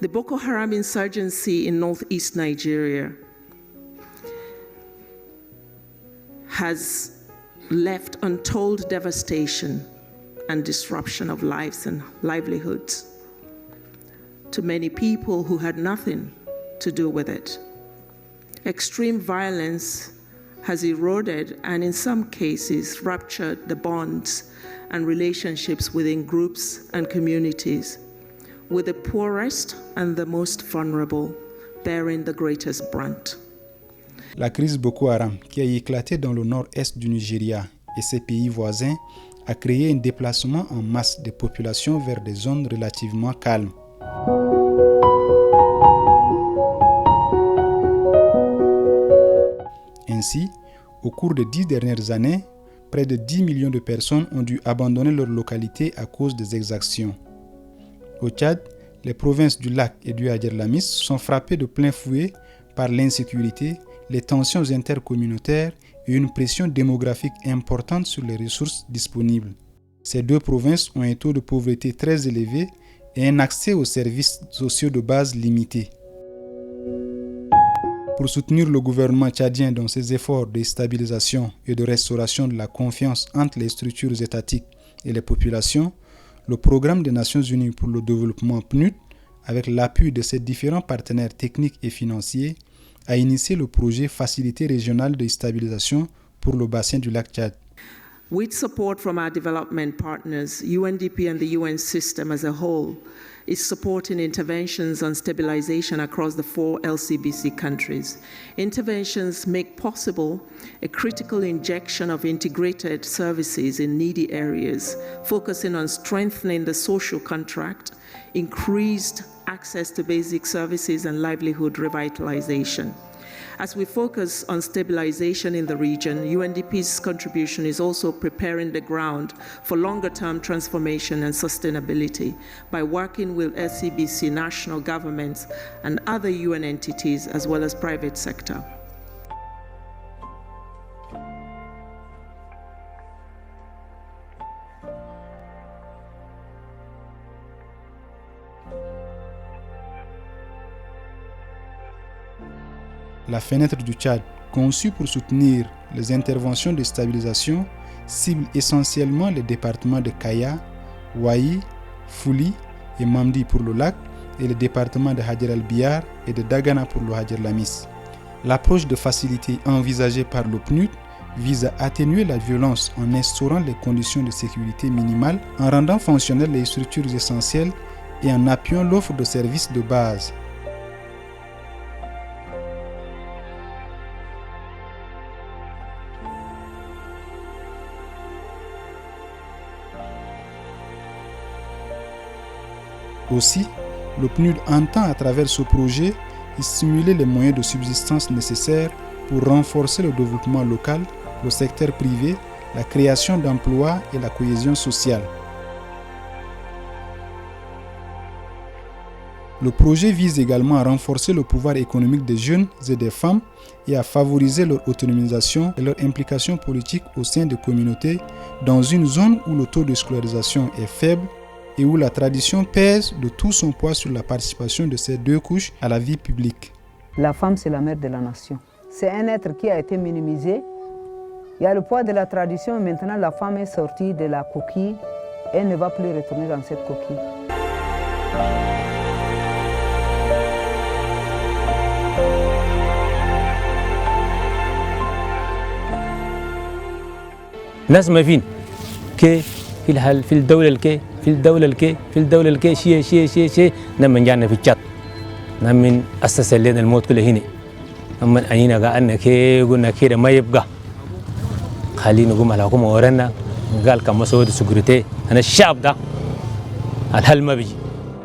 The Boko Haram insurgency in northeast Nigeria has left untold devastation and disruption of lives and livelihoods to many people who had nothing to do with it. Extreme violence has eroded and in some cases ruptured the bonds and relationships within groups and communities, with the poorest and the most vulnerable bearing the greatest brunt. La crise Boko Haram, qui a éclaté dans le nord-est du Nigeria et ses pays voisins, a créé un déplacement en masse des populations vers des zones relativement calmes. Ainsi, au cours des 10 dernières années, près de 10 millions de personnes ont dû abandonner leur localité à cause des exactions. Au Tchad, les provinces du Lac et du Hadjer-Lamis sont frappées de plein fouet par l'insécurité, les tensions intercommunautaires et une pression démographique importante sur les ressources disponibles. Ces deux provinces ont un taux de pauvreté très élevé et un accès aux services sociaux de base limité. Pour soutenir le gouvernement tchadien dans ses efforts de stabilisation et de restauration de la confiance entre les structures étatiques et les populations, le Programme des Nations Unies pour le développement PNUD, avec l'appui de ses différents partenaires techniques et financiers, a initié le projet Facilité régionale de stabilisation pour le bassin du lac Tchad. With support from our development partners, UNDP and the UN system as a whole is supporting interventions on stabilization across the 4 LCBC countries. Interventions make possible a critical injection of integrated services in needy areas, focusing on strengthening the social contract, increased access to basic services, and livelihood revitalization. As we focus on stabilization in the region, UNDP's contribution is also preparing the ground for longer-term transformation and sustainability by working with LCBC national governments and other UN entities as well as private sector. La fenêtre du Tchad, conçue pour soutenir les interventions de stabilisation, cible essentiellement les départements de Kaya, Waï, Fouli et Mamdi pour le lac et les départements de Hadjer al-Biyar et de Dagana pour le Hadjer-Lamis. L'approche de facilité envisagée par le PNUD vise à atténuer la violence en instaurant les conditions de sécurité minimales, en rendant fonctionnelles les structures essentielles et en appuyant l'offre de services de base. Aussi, le PNUD entend à travers ce projet stimuler les moyens de subsistance nécessaires pour renforcer le développement local, le secteur privé, la création d'emplois et la cohésion sociale. Le projet vise également à renforcer le pouvoir économique des jeunes et des femmes et à favoriser leur autonomisation et leur implication politique au sein des communautés dans une zone où le taux de scolarisation est faible et où la tradition pèse de tout son poids sur la participation de ces deux couches à la vie publique. La femme, c'est la mère de la nation. C'est un être qui a été minimisé. Il y a le poids de la tradition et maintenant la femme est sortie de la coquille et elle ne va plus retourner dans cette coquille. لازم فين كي في الدولة الكي في الدولة الكي شيء نمن جانا في الشط نمن أسس لنا الموت كله هنا نمن أنينا قالنا كي قلنا كده ما يبقى خلينا نقوم على حكومة ورنا قال كم مسؤول السكرتة أنا الشعب ده الحل ما بيجي.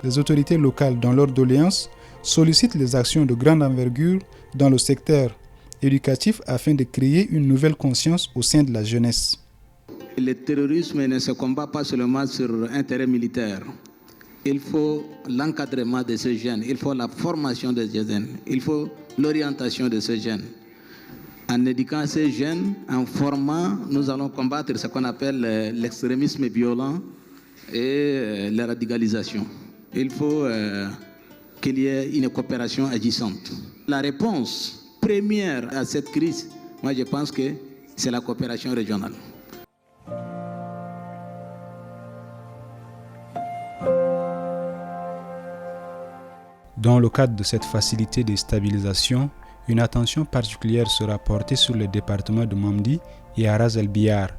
Les autorités locales dans leur doléance sollicitent les actions de grande envergure dans le secteur éducatif afin de créer une nouvelle conscience au sein de la jeunesse. Le terrorisme ne se combat pas seulement sur un terrain militaire. il faut l'encadrement de ces jeunes, il faut la formation de ces jeunes, il faut l'orientation de ces jeunes. En éduquant ces jeunes, en formant, nous allons combattre ce qu'on appelle l'extrémisme violent et la radicalisation. Il faut qu'il y ait une coopération agissante. La réponse première à cette crise, moi je pense que c'est la coopération régionale. Dans le cadre de cette facilité de stabilisation, une attention particulière sera portée sur les départements de Mamdi et Aras El Biar.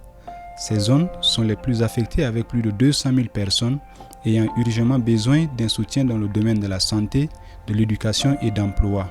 Ces zones sont les plus affectées avec plus de 200 000 personnes ayant urgemment besoin d'un soutien dans le domaine de la santé, de l'éducation et d'emploi.